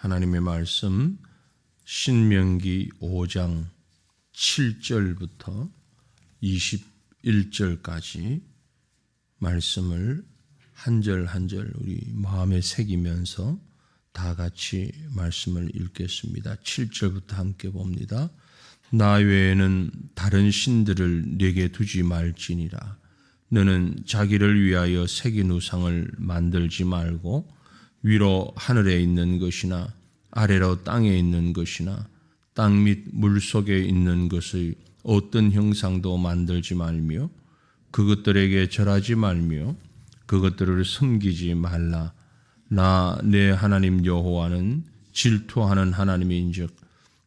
하나님의 말씀 신명기 5장 7절부터 21절까지 말씀을 한 절 한 절 우리 마음에 새기면서 다 같이 말씀을 읽겠습니다. 7절부터 함께 봅니다. 나 외에는 다른 신들을 네게 두지 말지니라. 너는 자기를 위하여 새긴 우상을 만들지 말고 위로 하늘에 있는 것이나 아래로 땅에 있는 것이나 땅 및 물속에 있는 것의 어떤 형상도 만들지 말며 그것들에게 절하지 말며 그것들을 섬기지 말라. 나 내 하나님 여호와는 질투하는 하나님인즉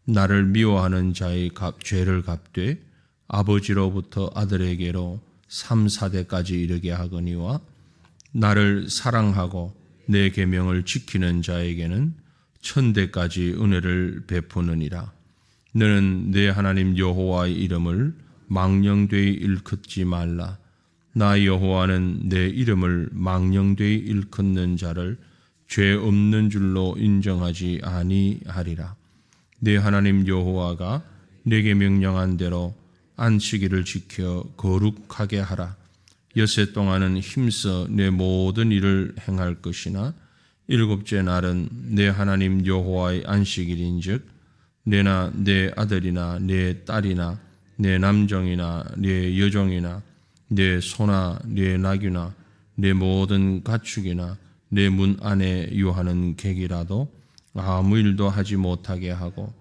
나를 미워하는 자의 죄를 갚되 아버지로부터 아들에게로 3, 4대까지 이르게 하거니와 나를 사랑하고 내 계명을 지키는 자에게는 1000대까지 은혜를 베푸느니라. 너는 내 하나님 여호와의 이름을 망령되이 일컫지 말라. 나 여호와는 내 이름을 망령되이 일컫는 자를 죄 없는 줄로 인정하지 아니하리라. 내 하나님 여호와가 내게 명령한 대로 안식일을 지켜 거룩하게 하라. 엿새 동안은 힘써 내 모든 일을 행할 것이나 일곱째 날은 내 하나님 여호와의 안식일인즉 내나 내 아들이나 내 딸이나 내 남종이나 내 여종이나 내 소나 내 나귀나 내 모든 가축이나 내 문 안에 유하는 객이라도 아무 일도 하지 못하게 하고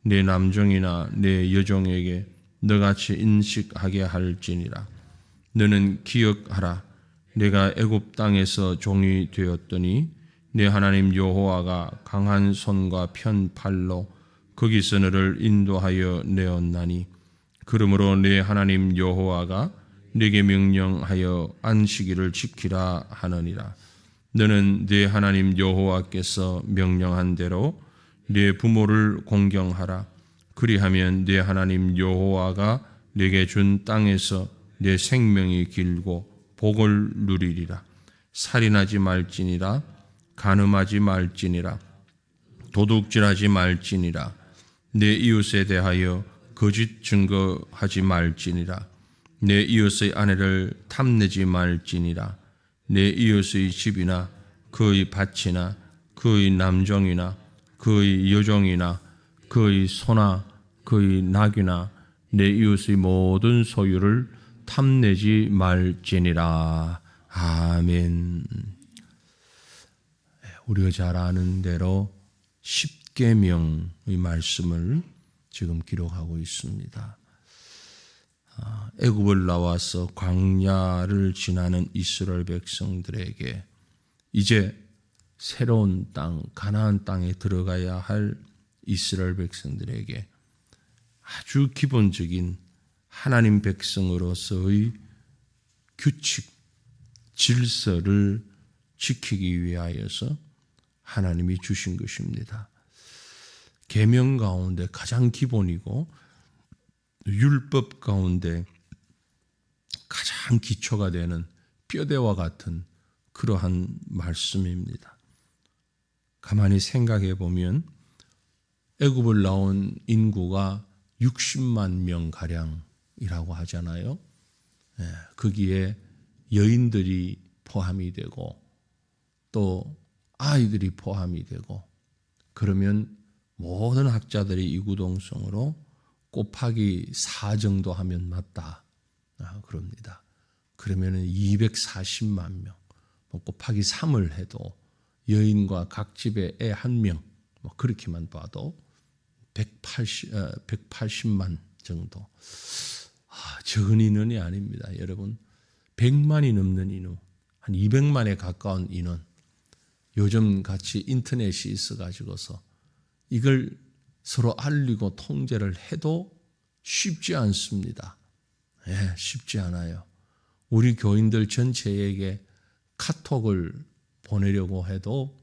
내 남종이나 내 여종에게 너같이 인식하게 할지니라. 너는 기억하라. 내가 애굽 땅에서 종이 되었더니 내 하나님 여호와가 강한 손과 편 팔로 거기서 너를 인도하여 내었나니 그러므로 내 하나님 여호와가 네게 명령하여 안식일을 지키라 하느니라. 너는 네 하나님 여호와께서 명령한 대로 네 부모를 공경하라. 그리하면 네 하나님 여호와가 네게 준 땅에서 내 생명이 길고 복을 누리리라. 살인하지 말지니라. 간음하지 말지니라. 도둑질하지 말지니라. 내 이웃에 대하여 거짓 증거하지 말지니라. 내 이웃의 아내를 탐내지 말지니라. 내 이웃의 집이나 그의 밭이나 그의 남종이나 그의 여종이나 그의 소나 그의 나귀나 내 이웃의 모든 소유를 탐내지 말지니라. 아멘. 우리가 잘 아는 대로 십계명의 말씀을 지금 기록하고 있습니다. 애굽을 나와서 광야를 지나는 이스라엘 백성들에게 이제 새로운 땅, 가나안 땅에 들어가야 할 이스라엘 백성들에게 아주 기본적인 하나님 백성으로서의 규칙, 질서를 지키기 위하여서 하나님이 주신 것입니다. 계명 가운데 가장 기본이고 율법 가운데 가장 기초가 되는 뼈대와 같은 그러한 말씀입니다. 가만히 생각해 보면 애굽을 나온 인구가 60만 명 가량이라고 하잖아요. 거기에 여인들이 포함이 되고 또 아이들이 포함이 되고 그러면 모든 학자들이 이구동성으로 곱하기 4 정도 하면 맞다 그럽니다. 그러면 240만 명 곱하기 3을 해도 여인과 각 집에 애 1명 그렇게만 봐도 180만 정도. 적은 인원이 아닙니다. 여러분 100만이 넘는 인원, 한 200만에 가까운 인원. 요즘 같이 인터넷이 있어가지고서 이걸 서로 알리고 통제를 해도 쉽지 않습니다. 쉽지 않아요. 우리 교인들 전체에게 카톡을 보내려고 해도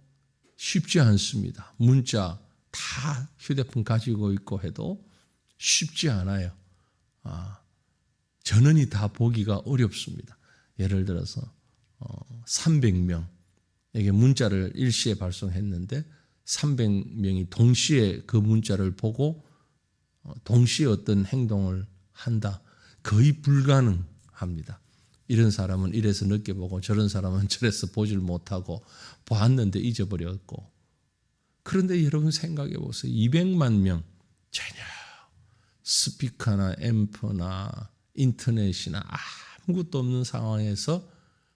쉽지 않습니다. 문자 다 휴대폰 가지고 있고 해도 쉽지 않아요. 전원이 다 보기가 어렵습니다. 예를 들어서 300명에게 문자를 일시에 발송했는데 300명이 동시에 그 문자를 보고 동시에 어떤 행동을 한다. 거의 불가능합니다. 이런 사람은 이래서 늦게 보고 저런 사람은 저래서 보질 못하고 보았는데 잊어버렸고. 그런데 여러분 생각해 보세요. 200만 명 전혀 스피커나 앰프나 인터넷이나 아무것도 없는 상황에서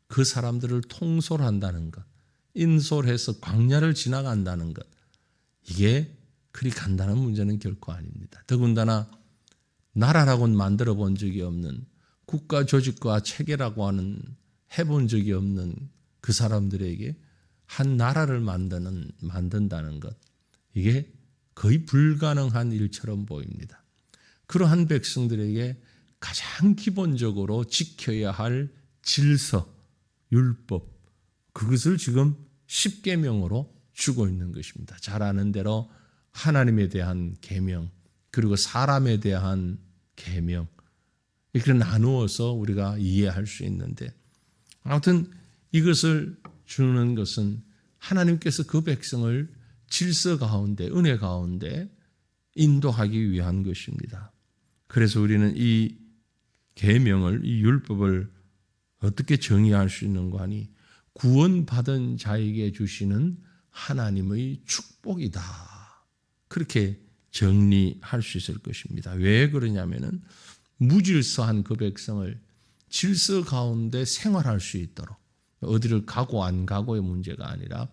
그 사람들을 통솔한다는 것, 인솔해서 광야를 지나간다는 것, 이게 그리 간단한 문제는 결코 아닙니다. 더군다나 나라라고는 만들어 본 적이 없는, 국가 조직과 체계라고 하는 해본 적이 없는 그 사람들에게 한 나라를 만든다는 것, 이게 거의 불가능한 일처럼 보입니다. 그러한 백성들에게 가장 기본적으로 지켜야 할 질서, 율법, 그것을 지금 10계명으로 주고 있는 것입니다. 잘 아는 대로 하나님에 대한 계명, 그리고 사람에 대한 계명, 이렇게 나누어서 우리가 이해할 수 있는데, 아무튼 이것을 주는 것은 하나님께서 그 백성을 질서 가운데, 은혜 가운데 인도하기 위한 것입니다. 그래서 우리는 이 계명을, 이 율법을 어떻게 정의할 수 있는가 하니, 구원받은 자에게 주시는 하나님의 축복이다. 그렇게 정리할 수 있을 것입니다. 왜 그러냐면은 무질서한 그 백성을 질서 가운데 생활할 수 있도록, 어디를 가고 안 가고의 문제가 아니라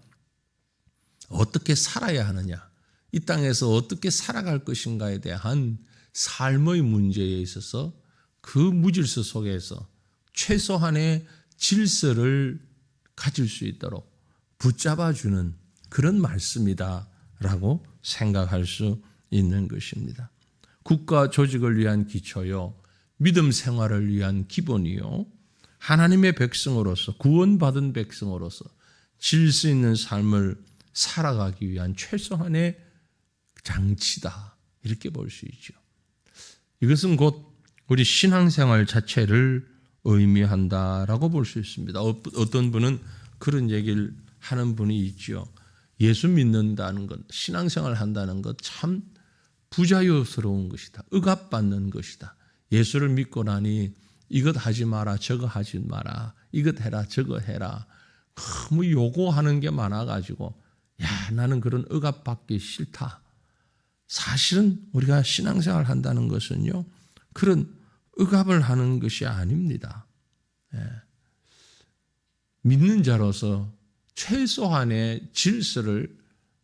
어떻게 살아야 하느냐, 이 땅에서 어떻게 살아갈 것인가에 대한 삶의 문제에 있어서 그 무질서 속에서 최소한의 질서를 가질 수 있도록 붙잡아주는 그런 말씀이다라고 생각할 수 있는 것입니다. 국가 조직을 위한 기초요, 믿음 생활을 위한 기본이요, 하나님의 백성으로서, 구원받은 백성으로서 질서 있는 삶을 살아가기 위한 최소한의 장치다, 이렇게 볼 수 있죠. 이것은 곧 우리 신앙생활 자체를 의미한다라고 볼 수 있습니다. 어떤 분은 그런 얘기를 하는 분이 있죠. 예수 믿는다는 것, 신앙생활 한다는 것 참 부자유스러운 것이다. 억압받는 것이다. 예수를 믿고 나니 이것 하지 마라, 저거 하지 마라, 이것 해라, 저거 해라. 너무 요구하는 게 많아가지고, 야, 나는 그런 억압받기 싫다. 사실은 우리가 신앙생활 한다는 것은요, 그런 억압을 하는 것이 아닙니다. 믿는 자로서 최소한의 질서를,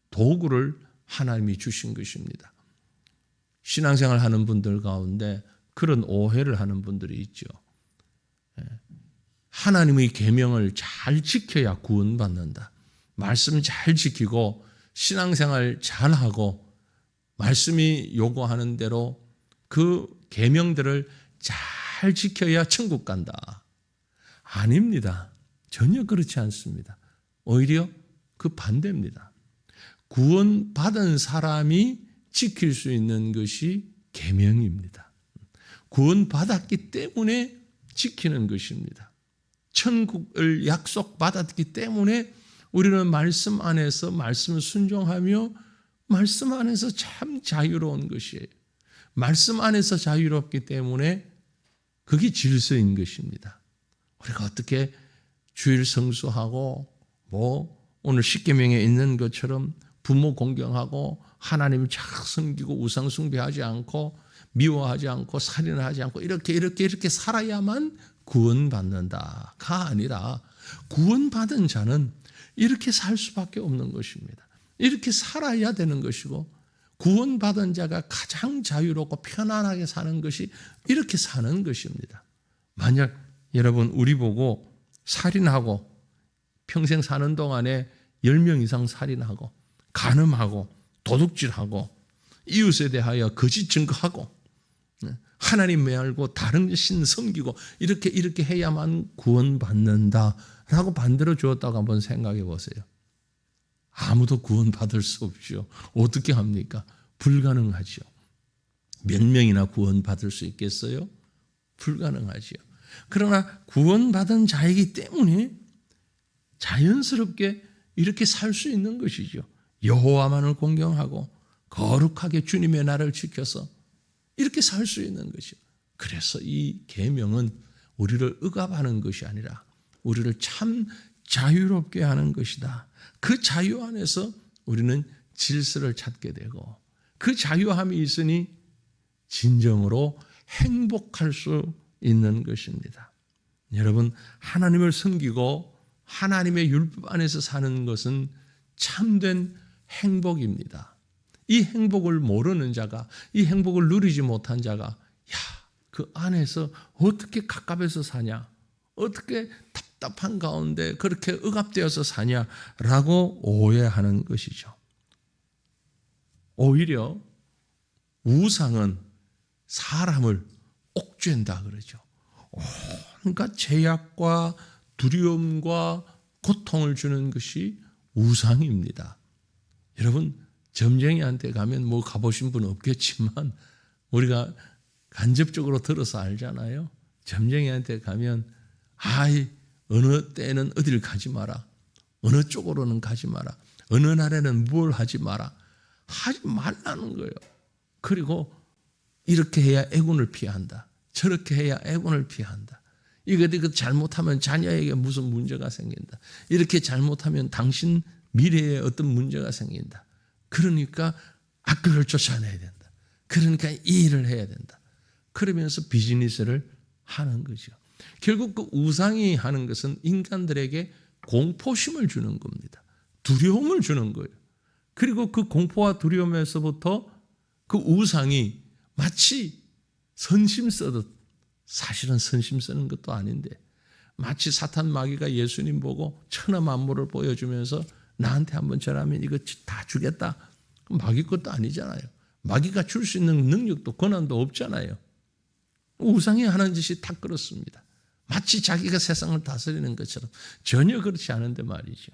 도구를 하나님이 주신 것입니다. 신앙생활 하는 분들 가운데 그런 오해를 하는 분들이 있죠. 하나님의 계명을 잘 지켜야 구원받는다. 말씀 잘 지키고 신앙생활 잘하고 말씀이 요구하는 대로 그 계명들을 잘 지켜야 천국 간다. 아닙니다. 전혀 그렇지 않습니다. 오히려 그 반대입니다. 구원받은 사람이 지킬 수 있는 것이 계명입니다. 구원받았기 때문에 지키는 것입니다. 천국을 약속받았기 때문에 우리는 말씀 안에서 말씀 순종하며 말씀 안에서 참 자유로운 것이에요. 말씀 안에서 자유롭기 때문에 그게 질서인 것입니다. 우리가 어떻게 주일 성수하고 오늘 십계명에 있는 것처럼 부모 공경하고 하나님을 잘 섬기고 우상 숭배하지 않고 미워하지 않고 살인하지 않고 이렇게 살아야만 구원받는다가 아니라, 구원받은 자는 이렇게 살 수밖에 없는 것입니다. 이렇게 살아야 되는 것이고, 구원받은 자가 가장 자유롭고 편안하게 사는 것이 이렇게 사는 것입니다. 만약 여러분 우리 보고 살인하고 평생 사는 동안에 10명 이상 살인하고 간음하고 도둑질하고 이웃에 대하여 거짓 증거하고 하나님 말고 다른 신 섬기고 이렇게 해야만 구원받는다라고 만들어 주었다고 한번 생각해 보세요. 아무도 구원받을 수 없죠. 어떻게 합니까? 불가능하죠. 몇 명이나 구원받을 수 있겠어요? 불가능하죠. 그러나 구원받은 자이기 때문에 자연스럽게 이렇게 살 수 있는 것이죠. 여호와만을 공경하고 거룩하게 주님의 날을 지켜서 이렇게 살 수 있는 것이요. 그래서 이 계명은 우리를 억압하는 것이 아니라 우리를 참 자유롭게 하는 것이다. 그 자유 안에서 우리는 질서를 찾게 되고 그 자유함이 있으니 진정으로 행복할 수 있는 것입니다. 여러분, 하나님을 섬기고 하나님의 율법 안에서 사는 것은 참된 행복입니다. 이 행복을 모르는 자가, 이 행복을 누리지 못한 자가 그 안에서 어떻게 갑갑해서 사냐, 어떻게 답답한 가운데 그렇게 억압되어서 사냐라고 오해하는 것이죠. 오히려 우상은 사람을 옥죄한다 그러죠. 온갖 제약과 두려움과 고통을 주는 것이 우상입니다. 여러분, 점쟁이한테 가면 뭐 가보신 분 없겠지만 우리가 간접적으로 들어서 알잖아요. 점쟁이한테 가면 어느 때는 어딜 가지 마라, 어느 쪽으로는 가지 마라, 어느 날에는 뭘 하지 마라, 하지 말라는 거예요. 그리고 이렇게 해야 애군을 피한다, 저렇게 해야 애군을 피한다, 이거 잘못하면 자녀에게 무슨 문제가 생긴다, 이렇게 잘못하면 당신 미래에 어떤 문제가 생긴다. 그러니까 악을 쫓아내야 된다. 그러니까 이 일을 해야 된다. 그러면서 비즈니스를 하는 거죠. 결국 그 우상이 하는 것은 인간들에게 공포심을 주는 겁니다. 두려움을 주는 거예요. 그리고 그 공포와 두려움에서부터 그 우상이 마치 선심 쓰듯, 사실은 선심 쓰는 것도 아닌데 마치 사탄 마귀가 예수님 보고 천하 만물을 보여주면서 나한테 한번 절하면 이거 다 주겠다. 마귀 것도 아니잖아요. 마귀가 줄 수 있는 능력도 권한도 없잖아요. 우상이 하는 짓이 다 그렇습니다. 마치 자기가 세상을 다스리는 것처럼 전혀 그렇지 않은데 말이죠.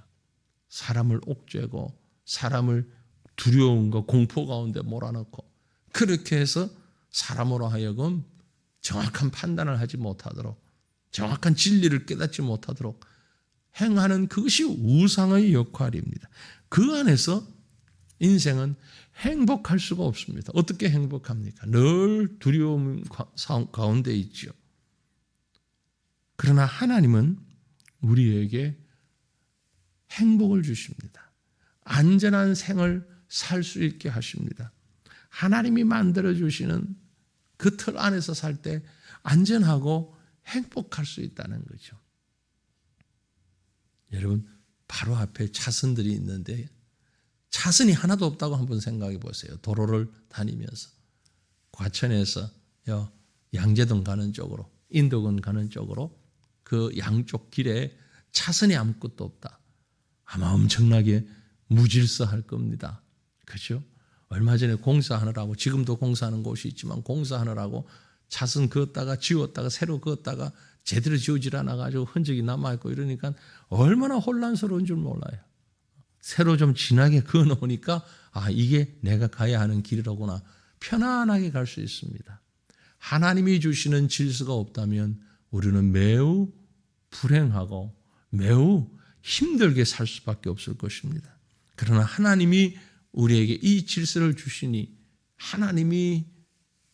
사람을 옥죄고 사람을 두려움과 공포 가운데 몰아넣고 그렇게 해서 사람으로 하여금 정확한 판단을 하지 못하도록, 정확한 진리를 깨닫지 못하도록 행하는 그것이 우상의 역할입니다. 그 안에서 인생은 행복할 수가 없습니다. 어떻게 행복합니까? 늘 두려움 가운데 있죠. 그러나 하나님은 우리에게 행복을 주십니다. 안전한 생을 살 수 있게 하십니다. 하나님이 만들어주시는 그 틀 안에서 살 때 안전하고 행복할 수 있다는 거죠. 여러분, 바로 앞에 차선들이 있는데 차선이 하나도 없다고 한번 생각해 보세요. 도로를 다니면서 과천에서 양재동 가는 쪽으로, 인덕원 가는 쪽으로 그 양쪽 길에 차선이 아무것도 없다. 아마 엄청나게 무질서할 겁니다. 그렇죠? 얼마 전에 공사하느라고, 지금도 공사하는 곳이 있지만 공사하느라고 차선 그었다가 지웠다가 새로 그었다가 제대로 지우질 않아가지고 흔적이 남아있고 이러니까 얼마나 혼란스러운 줄 몰라요. 새로 좀 진하게 그어놓으니까 이게 내가 가야 하는 길이로구나. 편안하게 갈 수 있습니다. 하나님이 주시는 질서가 없다면 우리는 매우 불행하고 매우 힘들게 살 수밖에 없을 것입니다. 그러나 하나님이 우리에게 이 질서를 주시니, 하나님이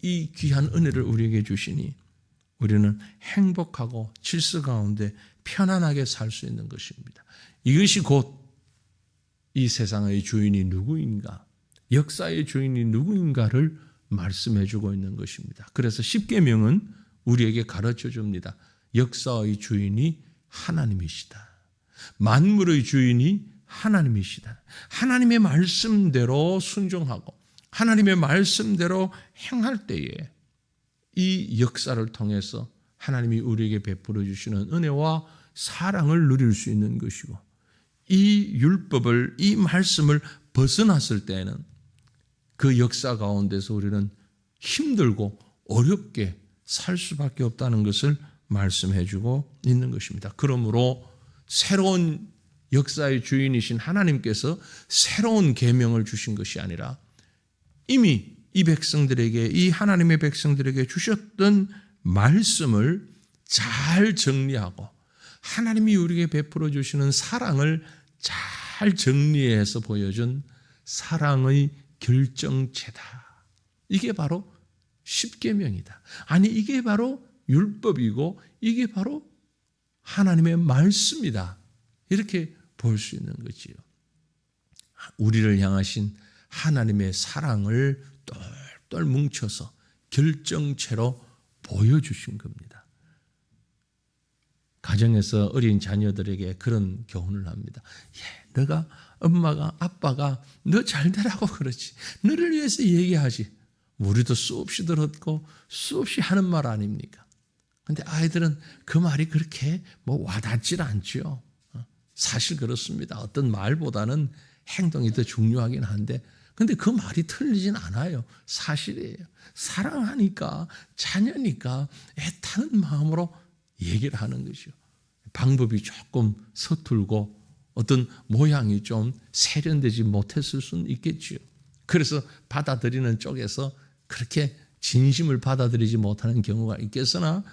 이 귀한 은혜를 우리에게 주시니 우리는 행복하고 질서 가운데 편안하게 살 수 있는 것입니다. 이것이 곧 이 세상의 주인이 누구인가, 역사의 주인이 누구인가를 말씀해 주고 있는 것입니다. 그래서 십계명은 우리에게 가르쳐 줍니다. 역사의 주인이 하나님이시다. 만물의 주인이 하나님이시다. 하나님의 말씀대로 순종하고 하나님의 말씀대로 행할 때에 이 역사를 통해서 하나님이 우리에게 베풀어 주시는 은혜와 사랑을 누릴 수 있는 것이고, 이 율법을, 이 말씀을 벗어났을 때에는 그 역사 가운데서 우리는 힘들고 어렵게 살 수밖에 없다는 것을 말씀해 주고 있는 것입니다. 그러므로 새로운 역사의 주인이신 하나님께서 새로운 계명을 주신 것이 아니라 이미 이 백성들에게, 이 하나님의 백성들에게 주셨던 말씀을 잘 정리하고 하나님이 우리에게 베풀어 주시는 사랑을 잘 정리해서 보여준 사랑의 결정체다. 이게 바로 십계명이다. 아니 이게 바로 율법이고 이게 바로 하나님의 말씀이다. 이렇게 볼 수 있는 거지요. 우리를 향하신 하나님의 사랑을 똘똘 뭉쳐서 결정체로 보여주신 겁니다. 가정에서 어린 자녀들에게 그런 교훈을 합니다. 너가 엄마가 아빠가 너 잘 되라고 그러지. 너를 위해서 얘기하지. 우리도 수없이 들었고 수없이 하는 말 아닙니까? 그런데 아이들은 그 말이 그렇게 와닿질 않죠. 사실 그렇습니다. 어떤 말보다는 행동이 더 중요하긴 한데 근데 그 말이 틀리진 않아요. 사실이에요. 사랑하니까 자녀니까 애타는 마음으로 얘기를 하는 것이요. 방법이 조금 서툴고 어떤 모양이 좀 세련되지 못했을 수는 있겠지요. 그래서 받아들이는 쪽에서 그렇게 진심을 받아들이지 못하는 경우가 있겠으나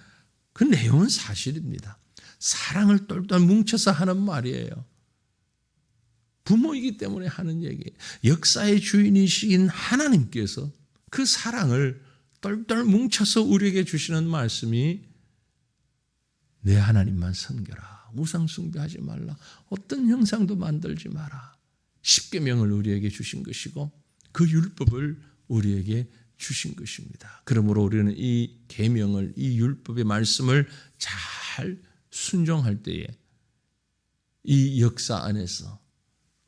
그 내용은 사실입니다. 사랑을 똘똘 뭉쳐서 하는 말이에요. 부모이기 때문에 하는 얘기예요. 역사의 주인이신 하나님께서 그 사랑을 똘똘 뭉쳐서 우리에게 주시는 말씀이 내 하나님만 섬겨라. 우상 숭배하지 말라. 어떤 형상도 만들지 마라. 십계명을 우리에게 주신 것이고 그 율법을 우리에게 주신 것입니다. 그러므로 우리는 이 계명을 이 율법의 말씀을 잘 순종할 때에 이 역사 안에서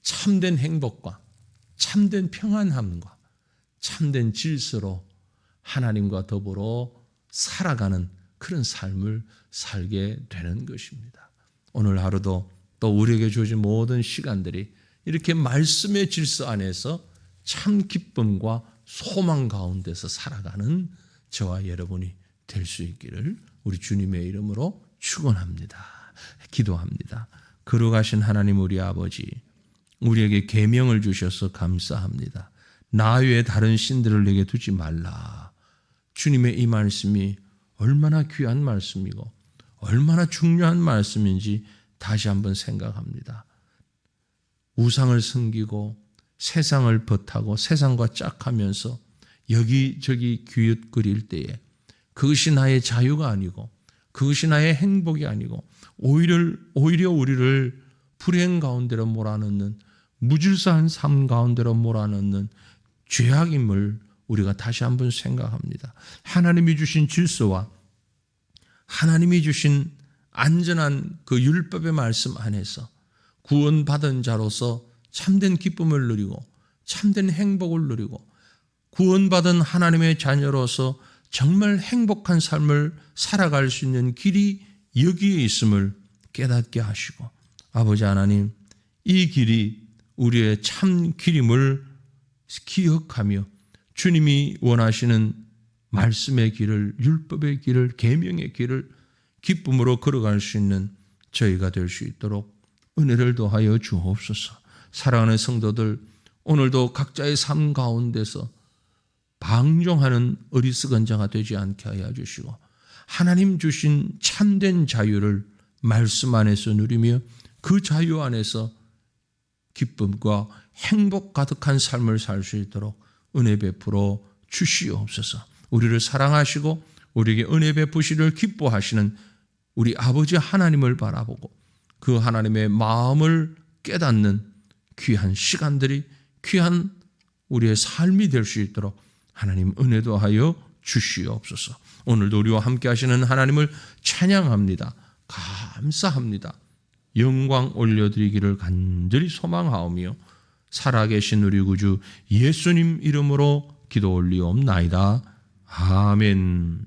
참된 행복과 참된 평안함과 참된 질서로 하나님과 더불어 살아가는 그런 삶을 살게 되는 것입니다. 오늘 하루도 또 우리에게 주어진 모든 시간들이 이렇게 말씀의 질서 안에서 참 기쁨과 소망 가운데서 살아가는 저와 여러분이 될 수 있기를 우리 주님의 이름으로 축원합니다. 기도합니다. 거룩하신 하나님 우리 아버지, 우리에게 계명을 주셔서 감사합니다. 나 외에 다른 신들을 내게 두지 말라. 주님의 이 말씀이 얼마나 귀한 말씀이고 얼마나 중요한 말씀인지 다시 한번 생각합니다. 우상을 섬기고 세상을 벗하고 세상과 짝하면서 여기저기 기웃거릴 때에 그것이 나의 자유가 아니고 그것이 나의 행복이 아니고 오히려 우리를 불행 가운데로 몰아넣는 무질서한 삶 가운데로 몰아넣는 죄악임을 우리가 다시 한번 생각합니다. 하나님이 주신 질서와 하나님이 주신 안전한 그 율법의 말씀 안에서 구원받은 자로서 참된 기쁨을 누리고 참된 행복을 누리고 구원받은 하나님의 자녀로서 정말 행복한 삶을 살아갈 수 있는 길이 여기에 있음을 깨닫게 하시고 아버지 하나님 이 길이 우리의 참 길임을 기억하며 주님이 원하시는 말씀의 길을 율법의 길을 계명의 길을 기쁨으로 걸어갈 수 있는 저희가 될 수 있도록 은혜를 더하여 주옵소서. 사랑하는 성도들 오늘도 각자의 삶 가운데서 방종하는 어리석은 자가 되지 않게 하여 주시고 하나님 주신 참된 자유를 말씀 안에서 누리며 그 자유 안에서 기쁨과 행복 가득한 삶을 살 수 있도록 은혜 베풀어 주시옵소서. 우리를 사랑하시고 우리에게 은혜 베푸시를 기뻐하시는 우리 아버지 하나님을 바라보고 그 하나님의 마음을 깨닫는 귀한 시간들이 귀한 우리의 삶이 될 수 있도록 하나님 은혜도 하여 주시옵소서. 오늘도 우리와 함께 하시는 하나님을 찬양합니다. 감사합니다. 영광 올려드리기를 간절히 소망하오며 살아계신 우리 구주 예수님 이름으로 기도 올리옵나이다. 아멘.